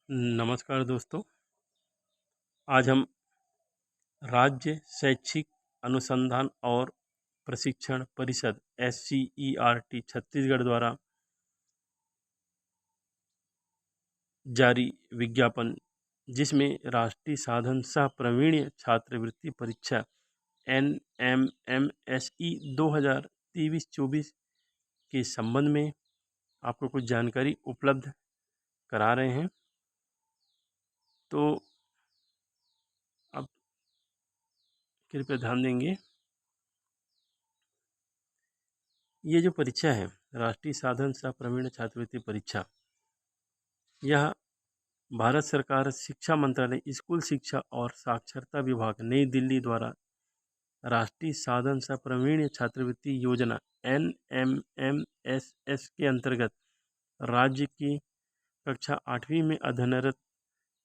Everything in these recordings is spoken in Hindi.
नमस्कार दोस्तों। आज हम राज्य शैक्षिक अनुसंधान और प्रशिक्षण परिषद SCERT छत्तीसगढ़ द्वारा जारी विज्ञापन जिसमें राष्ट्रीय साधन सह प्रवीण्य छात्रवृत्ति परीक्षा NMMSE 2023-24 के संबंध में आपको कुछ जानकारी उपलब्ध करा रहे हैं। तो आप कृपया ध्यान देंगे। ये जो परीक्षा है राष्ट्रीय साधन सह प्रवीण छात्रवृत्ति परीक्षा, यह भारत सरकार शिक्षा मंत्रालय स्कूल शिक्षा और साक्षरता विभाग नई दिल्ली द्वारा राष्ट्रीय साधन सह प्रवीण छात्रवृत्ति योजना NMMSS के अंतर्गत राज्य की कक्षा 8वीं में अध्ययनरत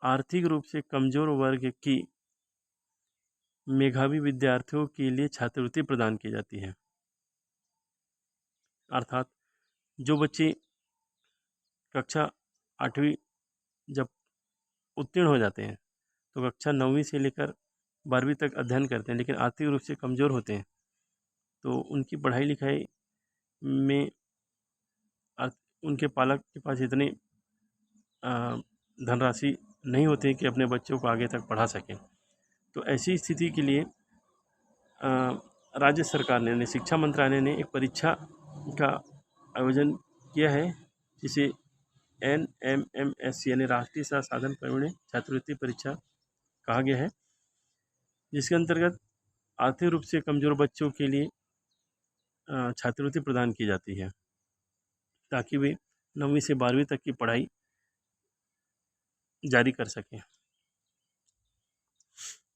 आर्थिक रूप से कमजोर वर्ग की मेधावी विद्यार्थियों के लिए छात्रवृत्ति प्रदान की जाती है। अर्थात जो बच्चे कक्षा 8वीं जब उत्तीर्ण हो जाते हैं तो कक्षा 9वीं से लेकर 12वीं तक अध्ययन करते हैं, लेकिन आर्थिक रूप से कमज़ोर होते हैं, तो उनकी पढ़ाई लिखाई में उनके पालक के पास इतनी धनराशि नहीं होती कि अपने बच्चों को आगे तक पढ़ा सकें। तो ऐसी स्थिति के लिए राज्य सरकार ने शिक्षा मंत्रालय ने एक परीक्षा का आयोजन किया है जिसे NMMS यानी राष्ट्रीय सह साधन प्रवीण छात्रवृत्ति परीक्षा कहा गया है, जिसके अंतर्गत आर्थिक रूप से कमज़ोर बच्चों के लिए छात्रवृत्ति प्रदान की जाती है ताकि वे 9वीं से 12वीं तक की पढ़ाई जारी कर सकें।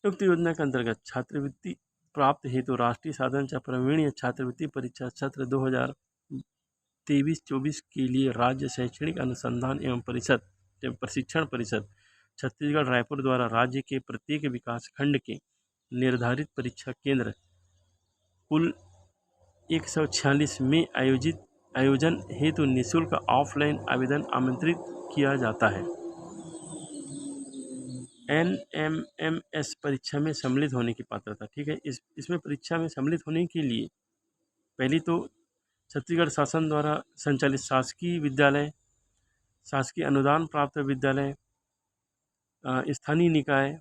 उक्त योजना के अंतर्गत छात्रवृत्ति प्राप्त हेतु राष्ट्रीय साधन सह प्रवीण छात्रवृत्ति परीक्षा सत्र 2023-24 के लिए राज्य शैक्षणिक अनुसंधान एवं प्रशिक्षण परिषद छत्तीसगढ़ रायपुर द्वारा राज्य के प्रत्येक विकास खंड के निर्धारित परीक्षा केंद्र कुल 146 में आयोजन हेतु निःशुल्क ऑफलाइन आवेदन आमंत्रित किया जाता है। NMMS परीक्षा में सम्मिलित होने की पात्रता, ठीक है। इसमें परीक्षा में सम्मिलित होने के लिए पहली तो छत्तीसगढ़ शासन द्वारा संचालित शासकीय विद्यालय, शासकीय अनुदान प्राप्त विद्यालय, स्थानीय निकाय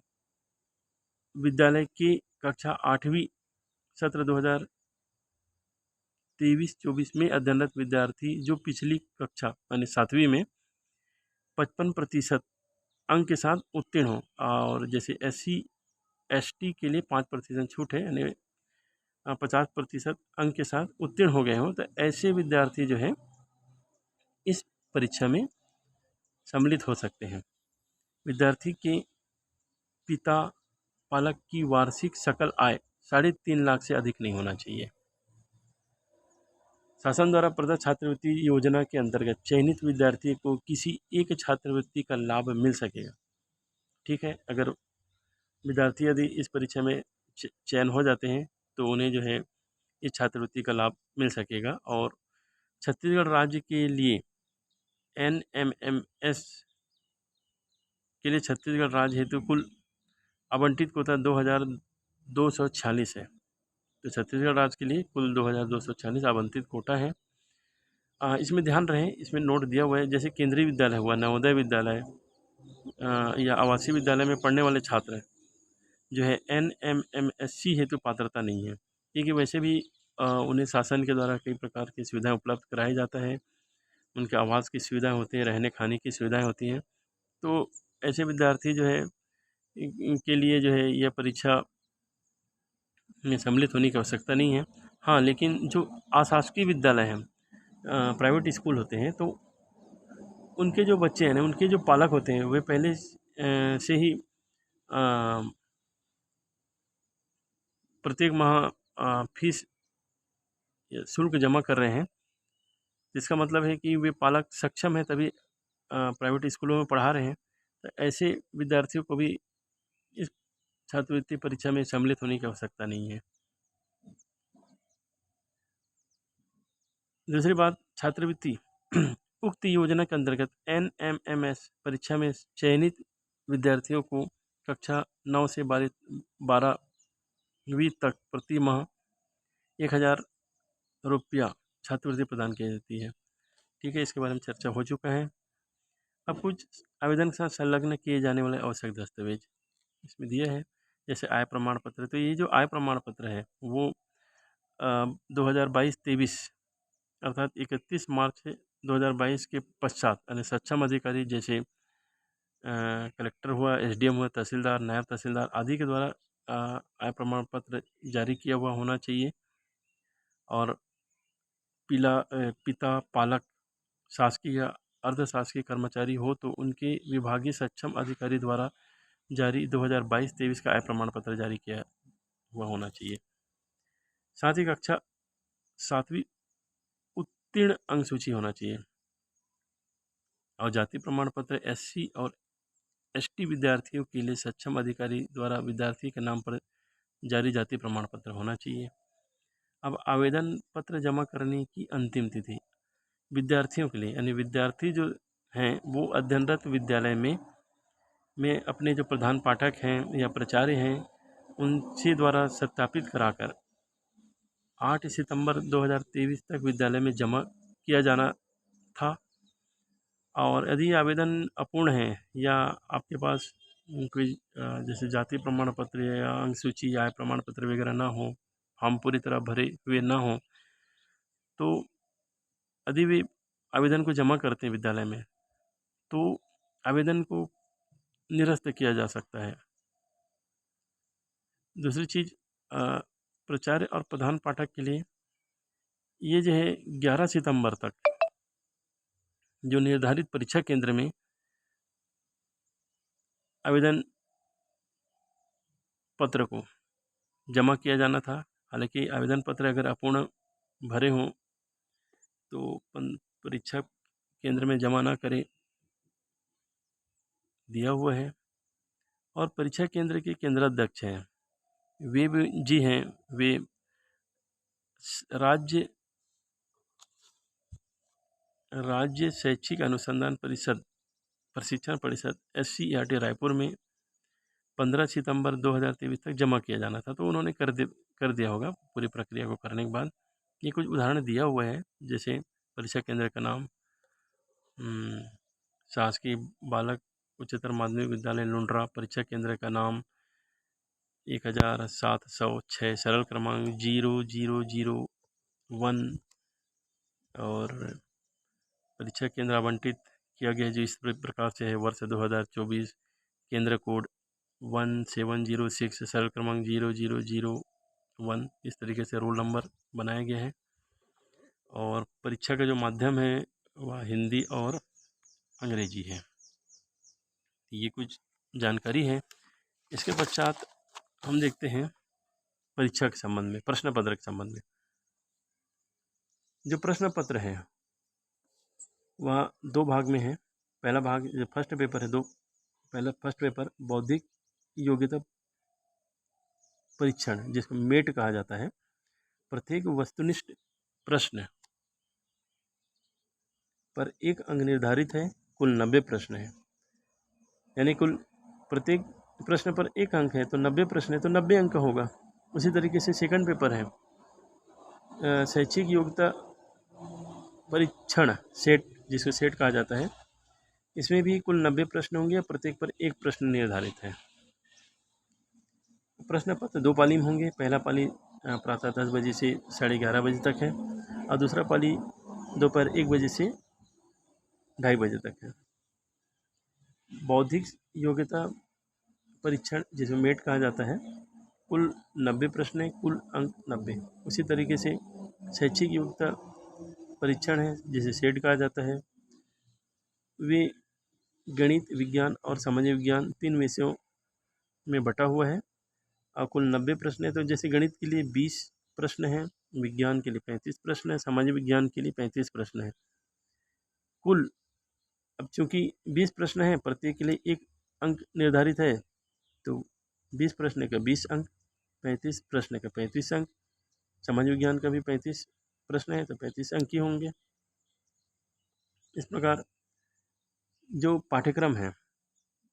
विद्यालय की कक्षा 8वीं सत्र 2023-24 में अध्ययनरत विद्यार्थी जो पिछली कक्षा यानी 7वीं में 55% अंक के साथ उत्तीर्ण हो, और जैसे SC ST के लिए 5% छूट है यानी 50% अंक के साथ उत्तीर्ण हो गए हों, तो ऐसे विद्यार्थी जो है इस परीक्षा में सम्मिलित हो सकते हैं। विद्यार्थी के पिता पालक की वार्षिक सकल आय 3.5 लाख से अधिक नहीं होना चाहिए। शासन द्वारा प्रदत्त छात्रवृत्ति योजना के अंतर्गत चयनित विद्यार्थी को किसी एक छात्रवृत्ति का लाभ मिल सकेगा, ठीक है। अगर विद्यार्थी यदि इस परीक्षा में चयन हो जाते हैं तो उन्हें जो है इस छात्रवृत्ति का लाभ मिल सकेगा। और छत्तीसगढ़ राज्य के लिए NMMS के लिए छत्तीसगढ़ राज्य हेतु कुल आवंटित कोटा 2246 है। तो छत्तीसगढ़ राज्य के लिए कुल 2246 आवंटित कोटा है। इसमें ध्यान रहे, इसमें नोट दिया हुआ है, जैसे केंद्रीय विद्यालय हुआ, नवोदय विद्यालय या आवासीय विद्यालय में पढ़ने वाले छात्र जो है NMMSC हेतु पात्रता नहीं है, क्योंकि वैसे भी उन्हें शासन के द्वारा कई प्रकार की सुविधाएं उपलब्ध कराया जाता है। उनके आवास की सुविधाएं होती है, रहने खाने की सुविधाएं होती हैं। तो ऐसे विद्यार्थी जो है इनके लिए जो है यह परीक्षा में सम्मिलित होने की आवश्यकता नहीं है। हाँ, लेकिन जो अशासकीय विद्यालय हैं, प्राइवेट स्कूल होते हैं, तो उनके जो बच्चे हैं ना, उनके जो पालक होते हैं, वे पहले से ही प्रत्येक माह फीस शुल्क जमा कर रहे हैं, जिसका मतलब है कि वे पालक सक्षम है तभी प्राइवेट स्कूलों में पढ़ा रहे हैं। तो ऐसे विद्यार्थियों को भी इस छात्रवृत्ति परीक्षा में सम्मिलित होने की आवश्यकता नहीं है। दूसरी बात, छात्रवृत्ति उक्त योजना के अंतर्गत NMMS परीक्षा में चयनित विद्यार्थियों को कक्षा 9 से 12वीं तक प्रति माह 1000 रुपया छात्रवृत्ति प्रदान की जाती है। ठीक है, इसके बारे में चर्चा हो चुका है। अब कुछ आवेदन के साथ संलग्न किए जाने वाले आवश्यक दस्तावेज इसमें दिए हैं, जैसे आय प्रमाण पत्र। तो ये जो आय प्रमाण पत्र है वो 2022-23 अर्थात 31 मार्च 2022 के पश्चात यानी सक्षम अधिकारी जैसे कलेक्टर हुआ, SDM हुआ, तहसीलदार, नायब तहसीलदार आदि के द्वारा आय प्रमाण पत्र जारी किया हुआ होना चाहिए। और पिता पालक शासकीय या अर्धशासकीय कर्मचारी हो तो उनके विभागीय सक्षम अधिकारी द्वारा जारी 2022-23 का आय प्रमाण पत्र जारी किया हुआ होना चाहिए। साथ ही कक्षा 7वीं उत्तीर्ण अंक सूची होना चाहिए। और जाति प्रमाण पत्र SC और ST विद्यार्थियों के लिए सक्षम अधिकारी द्वारा विद्यार्थी के नाम पर जारी जाति प्रमाण पत्र होना चाहिए। अब आवेदन पत्र जमा करने की अंतिम तिथि विद्यार्थियों के लिए, यानी विद्यार्थी जो हैं वो अध्ययनरत विद्यालय में अपने जो प्रधान पाठक हैं या प्राचार्य हैं उनसे द्वारा सत्यापित कराकर 8 सितंबर 2023 तक विद्यालय में जमा किया जाना था। और यदि आवेदन अपूर्ण है या आपके पास कोई जैसे जाति प्रमाण पत्र या अंक सूची या आय प्रमाण पत्र वगैरह ना हो, हम पूरी तरह भरे हुए ना हो, तो यदि वे आवेदन को जमा करते हैं विद्यालय में तो आवेदन को निरस्त किया जा सकता है। दूसरी चीज़, प्राचार्य और प्रधान पाठक के लिए ये जो है 11 सितंबर तक जो निर्धारित परीक्षा केंद्र में आवेदन पत्र को जमा किया जाना था। हालांकि आवेदन पत्र अगर अपूर्ण भरे हों तो परीक्षा केंद्र में जमा ना करें, दिया हुआ है। और परीक्षा केंद्र के केंद्राध्यक्ष हैं वे जी हैं, वे राज्य शैक्षिक अनुसंधान परिषद प्रशिक्षण परिषद SCERT रायपुर में 15 सितंबर 2023 तक जमा किया जाना था। तो उन्होंने कर दिया होगा पूरी प्रक्रिया को करने के बाद। ये कुछ उदाहरण दिया हुआ है, जैसे परीक्षा केंद्र का नाम शासकीय बालक उच्चतर माध्यमिक विद्यालय लुंड्रा, परीक्षा केंद्र का नाम 1706, सरल क्रमांक 0001 और परीक्षा केंद्र आवंटित किया गया जो इस प्रकार से है, वर्ष 2024, केंद्र कोड 1706, सरल क्रमांक 0001, इस तरीके से रोल नंबर बनाया गया है। और परीक्षा का जो माध्यम है वह हिंदी और अंग्रेजी है। ये कुछ जानकारी है। इसके पश्चात हम देखते हैं परीक्षा के संबंध में, प्रश्न पत्र के संबंध में। जो प्रश्न पत्र है वह 2 भाग में है। पहला भाग जो फर्स्ट पेपर है, फर्स्ट पेपर बौद्धिक योग्यता परीक्षण जिसको मेट कहा जाता है। प्रत्येक वस्तुनिष्ठ प्रश्न पर 1 अंक निर्धारित है। कुल 90 प्रश्न है, यानी कुल प्रत्येक प्रश्न पर 1 अंक है तो 90 प्रश्न है तो 90 अंक होगा। उसी तरीके से सेकंड पेपर है शैक्षिक योग्यता परीक्षण सेट, जिसको सेट कहा जाता है। इसमें भी कुल 90 प्रश्न होंगे, प्रत्येक पर 1 प्रश्न निर्धारित है। प्रश्न पत्र 2 पाली में होंगे। पहला पाली प्रातः 10 बजे से 11:30 बजे तक है और दूसरा पाली दोपहर 1 बजे से 2:30 बजे तक है। बौद्धिक योग्यता परीक्षण जिसमें मेट कहा जाता है, कुल 90 प्रश्न है, कुल अंक 90। उसी तरीके से शैक्षिक योग्यता परीक्षण है जिसे सेट कहा जाता है। वे गणित, विज्ञान और सामाजिक विज्ञान 3 विषयों में बटा हुआ है और कुल 90 प्रश्न है। तो जैसे गणित के लिए 20 प्रश्न हैं, विज्ञान के लिए 35 प्रश्न है, सामाजिक विज्ञान के लिए 35 प्रश्न है। कुल अब चूँकि 20 प्रश्न हैं, प्रत्येक के लिए 1 अंक निर्धारित है तो 20 प्रश्न का 20 अंक, 35 प्रश्न का 35 अंक, सामाजिक विज्ञान का भी 35 प्रश्न है तो 35 अंक ही होंगे। इस प्रकार जो पाठ्यक्रम है,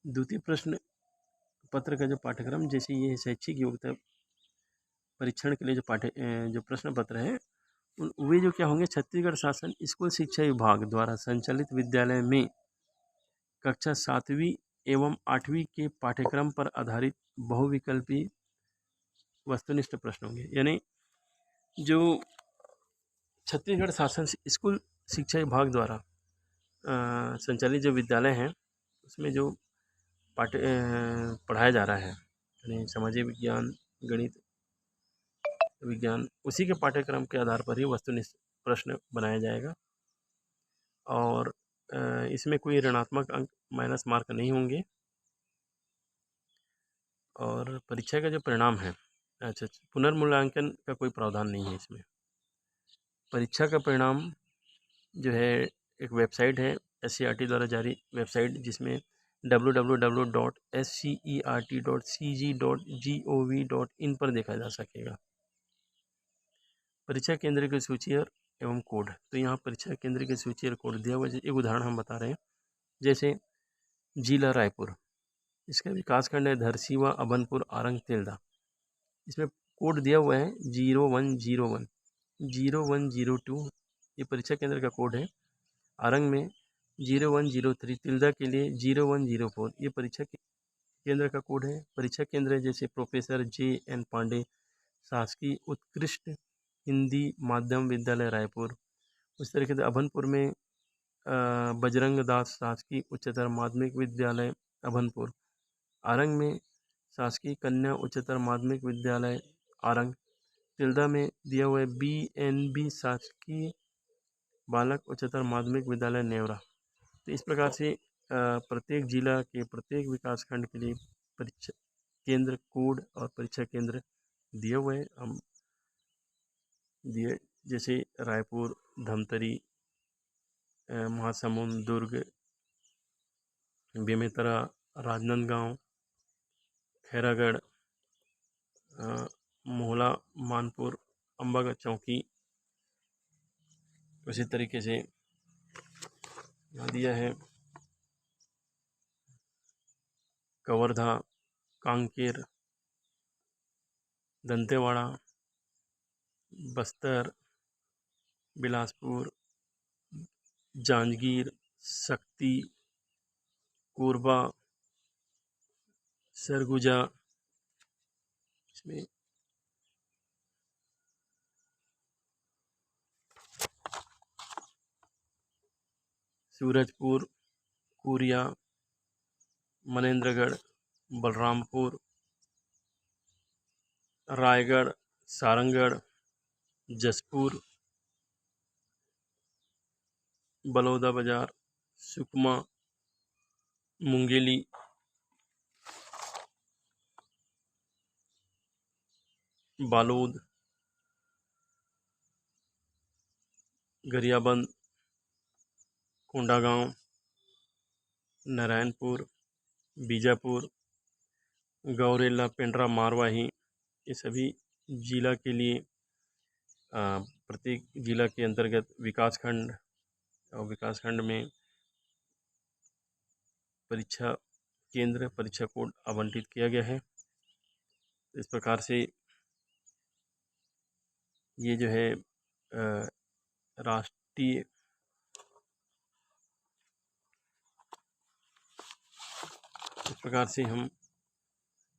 द्वितीय प्रश्न पत्र का जो पाठ्यक्रम, जैसे ये शैक्षिक योग्यता परीक्षण के लिए जो प्रश्न पत्र है, वे जो क्या होंगे, छत्तीसगढ़ शासन स्कूल शिक्षा विभाग द्वारा संचालित विद्यालय में कक्षा 7वीं एवं 8वीं के पाठ्यक्रम पर आधारित बहुविकल्पी वस्तुनिष्ठ प्रश्न होंगे। यानी जो छत्तीसगढ़ शासन स्कूल शिक्षा विभाग द्वारा संचालित जो विद्यालय हैं, उसमें जो पढ़ाया जा रहा है, यानी सामाजिक विज्ञान, गणित विज्ञान, उसी के पाठ्यक्रम के आधार पर ही वस्तुनिष्ठ प्रश्न बनाया जाएगा। और इसमें कोई ऋणात्मक अंक, माइनस मार्क नहीं होंगे। और परीक्षा का जो परिणाम है, अच्छा, पुनर्मूल्यांकन का कोई प्रावधान नहीं है इसमें। परीक्षा का परिणाम जो है, एक वेबसाइट है SCERT द्वारा जारी वेबसाइट, जिसमें www.scert.cg.gov.in पर देखा जा सकेगा। परीक्षा केंद्र की सूची एवं कोड, तो यहाँ परीक्षा केंद्र की सूची और कोड दिया हुआ है। एक उदाहरण हम बता रहे हैं, जैसे जिला रायपुर, इसका विकासखंड है धरसीवा, अभनपुर, आरंग, तिल्दा। इसमें कोड दिया हुआ है 0101, 0102, ये परीक्षा केंद्र का कोड है। आरंग में 0103, तिल्दा के लिए 0104, ये परीक्षा केंद्र का कोड है। परीक्षा केंद्र जैसे प्रोफेसर JN पांडे शासकीय उत्कृष्ट हिंदी माध्यम विद्यालय रायपुर। उस तरीके से अभनपुर में बजरंग दास शासकीय उच्चतर माध्यमिक विद्यालय अभनपुर। आरंग में शासकीय कन्या उच्चतर माध्यमिक विद्यालय आरंग। तिल्दा में दिया हुआ है BNB शासकीय बालक उच्चतर माध्यमिक विद्यालय नेवरा। तो इस प्रकार से प्रत्येक जिला के प्रत्येक विकासखंड के लिए परीक्षा केंद्र कोड और परीक्षा केंद्र दिए हुए हैं। हम दिए, जैसे रायपुर, धमतरी, महासमुंद, दुर्ग, बेमेतरा, राजनांदगांव, खैरागढ़, मोहला, मानपुर, अम्बागढ़ चौकी, उसी तरीके से यहाँ दिया है कवर्धा, कांकेर, दंतेवाड़ा, बस्तर, बिलासपुर, जांजगीर, शक्ति, कोरबा, सरगुजा, इसमें सूरजपुर, कोरिया, मनेंद्रगढ़, बलरामपुर, रायगढ़, सारंगढ़, जसपुर, बलौदा बाजार, सुकमा, मुंगेली, बालोद, गरियाबंद, कोंडागांव, नारायणपुर, बीजापुर, गौरेला, पेंड्रा, मारवाही, ये सभी जिला के लिए प्रत्येक जिला के अंतर्गत विकासखंड और विकासखंड में परीक्षा केंद्र, परीक्षा कोड आवंटित किया गया है। इस प्रकार से ये जो है राष्ट्रीय इस प्रकार से हम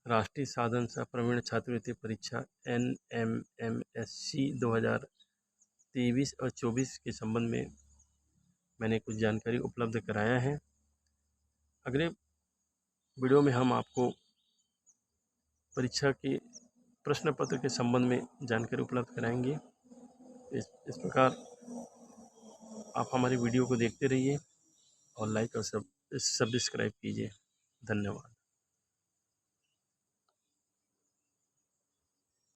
राष्ट्रीय साधन सह प्रवीण छात्रवृत्ति परीक्षा NMMSC 2023 और 24 के संबंध में मैंने कुछ जानकारी उपलब्ध कराया है। अगले वीडियो में हम आपको परीक्षा के प्रश्न पत्र के संबंध में जानकारी उपलब्ध कराएंगे। इस प्रकार आप हमारी वीडियो को देखते रहिए और लाइक और सब्सक्राइब कीजिए। धन्यवाद।